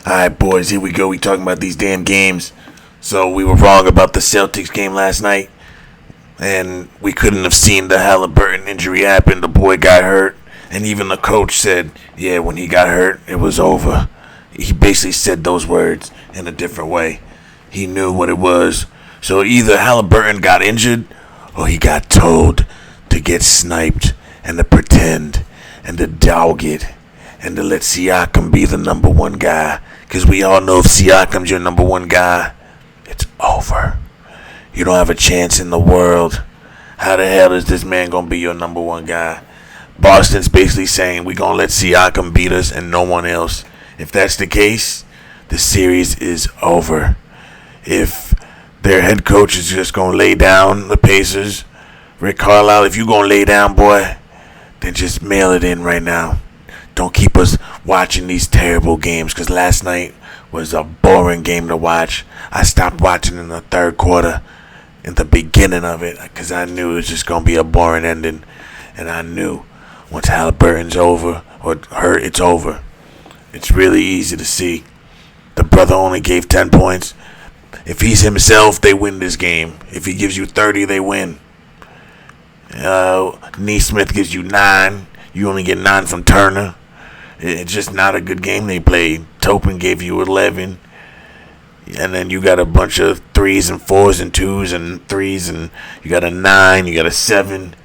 Alright, boys, here we go. We talking about these damn games. So we were wrong about the Celtics game last night, and we couldn't have seen the Halliburton injury happen. The boy got hurt, and even the coach said, yeah, when he got hurt, it was over. He basically said those words in a different way. He knew what it was. So either Halliburton got injured, or he got told to get sniped, and to pretend, and to dog it, and to let Siakam be the number one guy. Because we all know if Siakam's your number one guy, it's over. You don't have a chance in the world. How the hell is this man going to be your number one guy? Boston's basically saying we're going to let Siakam beat us and no one else. If that's the case, the series is over. If their head coach is just going to lay down the Pacers, Rick Carlisle, if you're going to lay down, boy, then just mail it in right now. Don't keep us watching these terrible games, because last night was a boring game to watch. I stopped watching in the third quarter, in the beginning of it, because I knew it was just going to be a boring ending. And I knew once Halliburton's over, or hurt, it's over. It's really easy to see. The brother only gave 10 points. If he's himself, they win this game. If he gives you 30, they win. Neesmith gives you 9. You only get 9 from Turner. It's just not a good game they played. Topin gave you 11. And then you got a bunch of 3s and 4s and 2s and 3s. And you got a 9. You got a 7.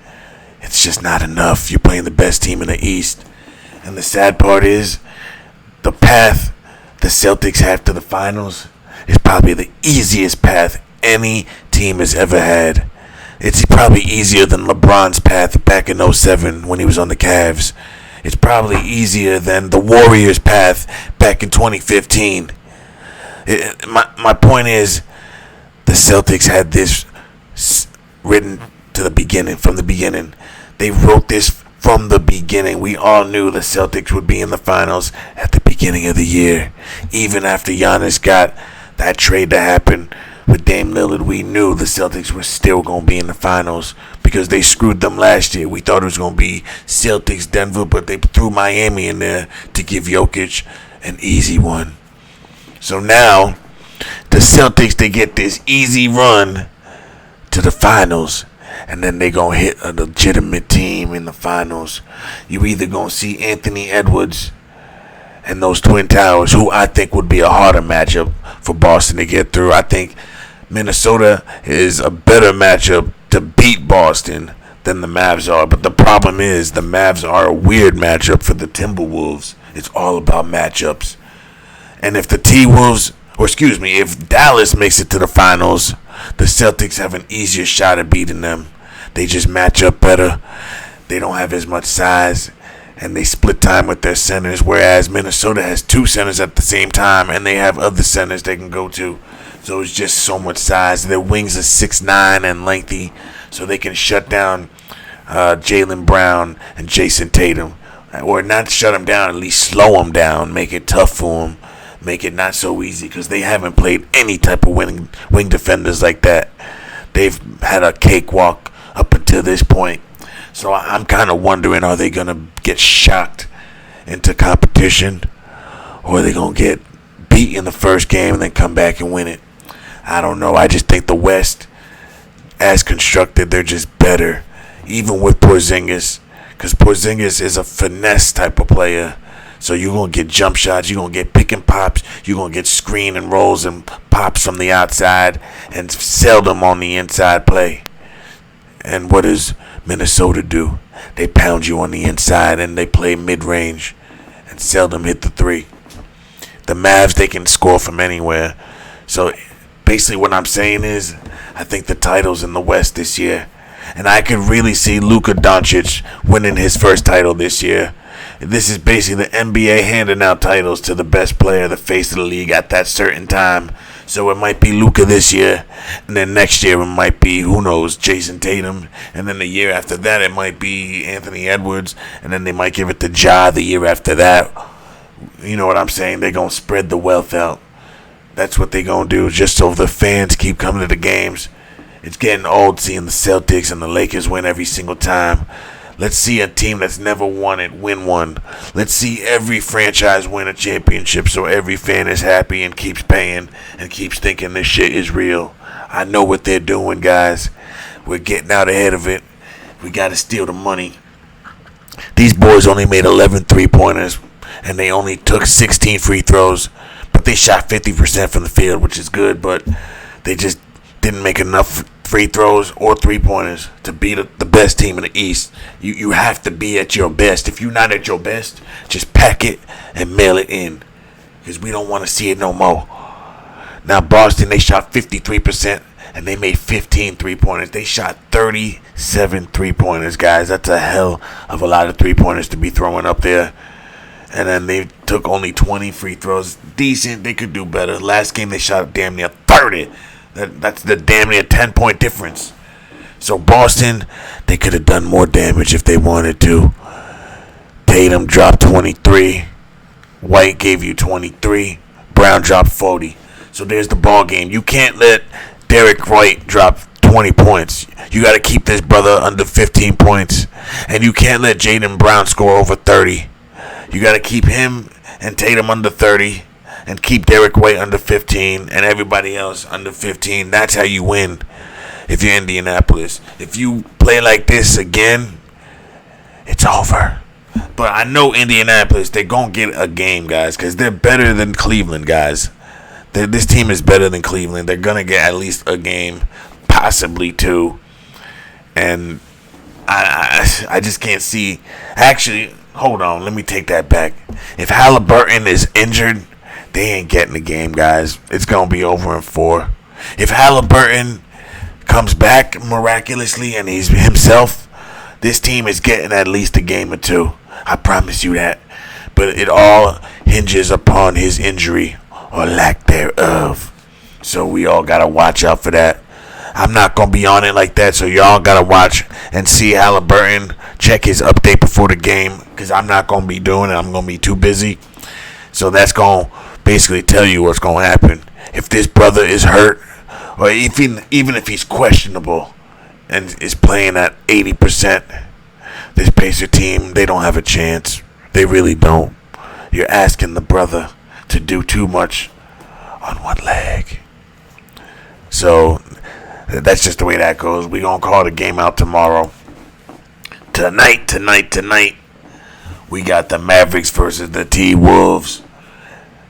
It's just not enough. You're playing the best team in the East. And the sad part is, the path the Celtics have to the finals is probably the easiest path any team has ever had. It's probably easier than LeBron's path back in 07 when he was on the Cavs. It's probably easier than the Warriors' path back in 2015. My point is, the Celtics had this written to the beginning, from the beginning. They wrote this from the beginning. We all knew the Celtics would be in the finals at the beginning of the year. Even after Giannis got that trade to happen with Dame Lillard, we knew the Celtics were still going to be in the finals because they screwed them last year. We thought it was going to be Celtics, Denver, but they threw Miami in there to give Jokic an easy one. So now, the Celtics, they get this easy run to the finals, and then they going to hit a legitimate team in the finals. You either going to see Anthony Edwards and those Twin Towers, who I think would be a harder matchup for Boston to get through. I think Minnesota is a better matchup to beat Boston than the Mavs are. But the problem is the Mavs are a weird matchup for the Timberwolves. It's all about matchups. And if the if Dallas makes it to the finals, the Celtics have an easier shot at beating them. They just match up better. They don't have as much size, and they split time with their centers, whereas Minnesota has 2 centers at the same time, and they have other centers they can go to. So it's just so much size. Their wings are 6'9" and lengthy, so they can shut down Jaylen Brown and Jason Tatum. Or not shut them down, at least slow them down, make it tough for them, make it not so easy, because they haven't played any type of wing defenders like that. They've had a cakewalk up until this point. So I'm kind of wondering, are they going to get shocked into competition, or are they going to get beat in the first game and then come back and win it? I don't know. I just think the West, as constructed, they're just better, even with Porzingis, because Porzingis is a finesse type of player. So you're going to get jump shots, you're going to get pick and pops, you're going to get screen and rolls and pops from the outside, and seldom on the inside play. And what does Minnesota do? They pound you on the inside and they play mid-range and seldom hit the 3. The Mavs, they can score from anywhere. So basically what I'm saying is, I think the title's in the West this year. And I could really see Luka Doncic winning his first title this year. This is basically the NBA handing out titles to the best player, the face of the league at that certain time. So it might be Luka this year, and then next year it might be, who knows, Jason Tatum, and then the year after that it might be Anthony Edwards, and then they might give it to Ja the year after that. You know what I'm saying? They're going to spread the wealth out. That's what they're going to do, just so the fans keep coming to the games. It's getting old seeing the Celtics and the Lakers win every single time. Let's see a team that's never won it win one. Let's see every franchise win a championship so every fan is happy and keeps paying and keeps thinking this shit is real. I know what they're doing, guys. We're getting out ahead of it. We got to steal the money. These boys only made 11 3-pointers, and they only took 16 free throws, but they shot 50% from the field, which is good, but they just didn't make enough free throws or 3-pointers to beat the best team in the East. You have to be at your best. If you're not at your best, just pack it and mail it in, because we don't want to see it no more. Now, Boston, they shot 53%, and they made 15 3-pointers. They shot 37 3-pointers, guys. That's a hell of a lot of 3-pointers to be throwing up there. And then they took only 20 free throws. Decent. They could do better. Last game, they shot damn near 30. That's the damn near 10-point difference. So Boston, they could have done more damage if they wanted to. Tatum dropped 23. White gave you 23. Brown dropped 40. So there's the ball game. You can't let Derek White drop 20 points. You got to keep this brother under 15 points. And you can't let Jaylen Brown score over 30. You got to keep him and Tatum under 30. And keep Derek White under 15 and everybody else under 15. That's how you win if you're Indianapolis. If you play like this again, it's over. But I know Indianapolis, they're going to get a game, guys, because they're better than Cleveland, guys. This team is better than Cleveland. They're going to get at least a game, possibly two. And I just can't see. Actually, hold on. Let me take that back. If Halliburton is injured, they ain't getting the game, guys. It's going to be over in 4. If Halliburton comes back miraculously and he's himself, this team is getting at least a game or two. I promise you that. But it all hinges upon his injury or lack thereof. So we all got to watch out for that. I'm not going to be on it like that, so y'all got to watch and see Halliburton. Check his update before the game, because I'm not going to be doing it. I'm going to be too busy. So that's going to basically tell you what's going to happen. If this brother is hurt, or even if he's questionable and is playing at 80%, this Pacer team, they don't have a chance. They really don't. You're asking the brother to do too much on one leg. So that's just the way that goes. We're going to call the game out tomorrow. Tonight, we got the Mavericks versus the T-Wolves.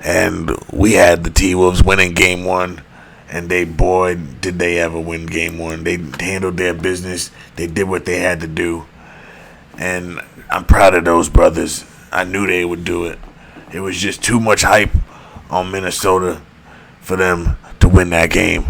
And we had the T-Wolves winning game 1. And boy, did they ever win game 1. They handled their business. They did what they had to do. And I'm proud of those brothers. I knew they would do it. It was just too much hype on Minnesota for them to win that game.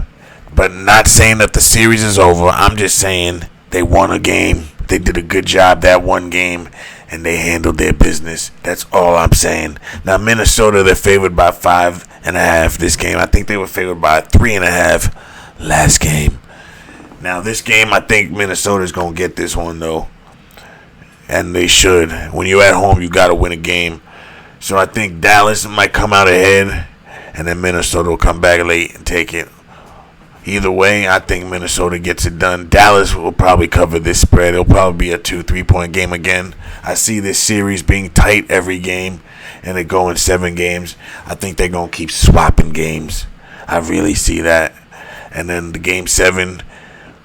But not saying that the series is over. I'm just saying they won a game. They did a good job that one game. And they handled their business. That's all I'm saying. Now, Minnesota, they're favored by 5.5 this game. I think they were favored by 3.5 last game. Now, this game, I think Minnesota's going to get this one, though. And they should. When you're at home, you got to win a game. So I think Dallas might come out ahead. And then Minnesota will come back late and take it. Either way, I think Minnesota gets it done. Dallas will probably cover this spread. It'll probably be a 2-3-point game again. I see this series being tight every game, and it going 7 games. I think they're going to keep swapping games. I really see that. And then the game 7,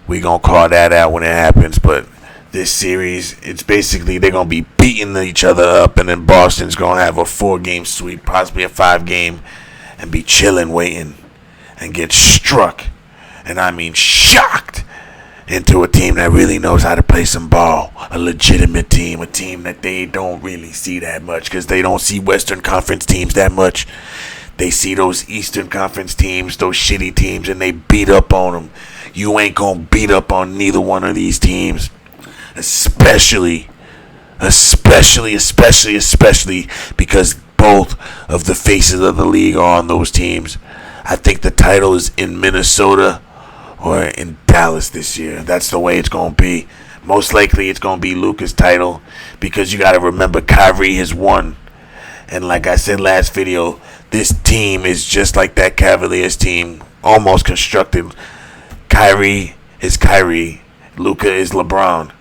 we're going to call that out when it happens. But this series, it's basically they're going to be beating each other up, and then Boston's going to have a 4-game sweep, possibly a 5-game, and be chilling, waiting, and get struck. And I mean shocked into a team that really knows how to play some ball. A legitimate team. A team that they don't really see that much, because they don't see Western Conference teams that much. They see those Eastern Conference teams, those shitty teams, and they beat up on them. You ain't going to beat up on neither one of these teams. Especially because both of the faces of the league are on those teams. I think the title is in Minnesota or in Dallas this year. That's the way it's going to be. Most likely it's going to be Luka's title, because you got to remember Kyrie has won. And like I said last video, this team is just like that Cavaliers team, almost constructed. Kyrie is Kyrie. Luka is LeBron.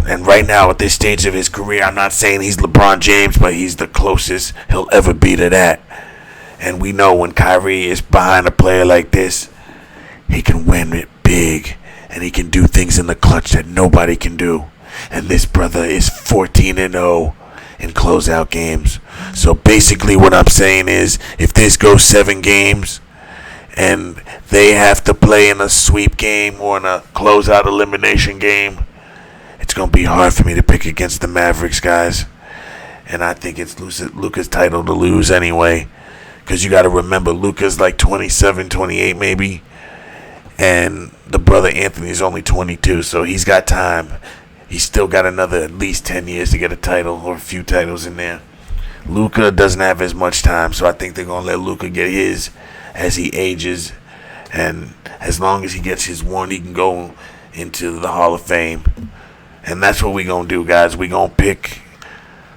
And right now, at this stage of his career, I'm not saying he's LeBron James, but he's the closest he'll ever be to that. And we know when Kyrie is behind a player like this, he can win it big. And he can do things in the clutch that nobody can do. And this brother is 14-0 in closeout games. So basically what I'm saying is, if this goes 7 games and they have to play in a sweep game or in a closeout elimination game, it's going to be hard for me to pick against the Mavericks, guys. And I think it's Luka's title to lose anyway. Because you got to remember, Luka's like 27, 28 maybe. And the brother Anthony's only 22, so he's got time. He's still got another at least 10 years to get a title or a few titles in there. Luka doesn't have as much time, so I think they're going to let Luka get his as he ages. And as long as he gets his one, he can go into the Hall of Fame. And that's what we're going to do, guys. We're going to pick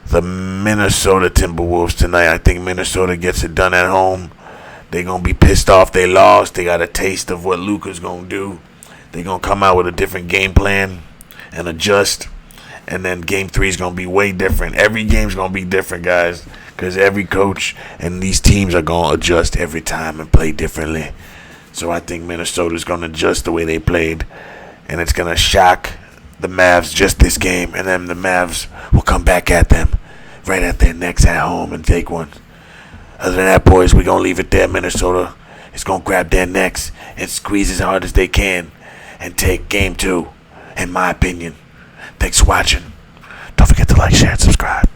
the Minnesota Timberwolves tonight. I think Minnesota gets it done at home. They're going to be pissed off they lost. They got a taste of what Luka's going to do. They're going to come out with a different game plan and adjust. And then game 3 is going to be way different. Every game's going to be different, guys, because every coach and these teams are going to adjust every time and play differently. So I think Minnesota's going to adjust the way they played. And it's going to shock the Mavs just this game. And then the Mavs will come back at them right at their necks at home and take one. Other than that, boys, we're going to leave it there. Minnesota is going to grab their necks and squeeze as hard as they can and take game 2, in my opinion. Thanks for watching. Don't forget to like, share, and subscribe.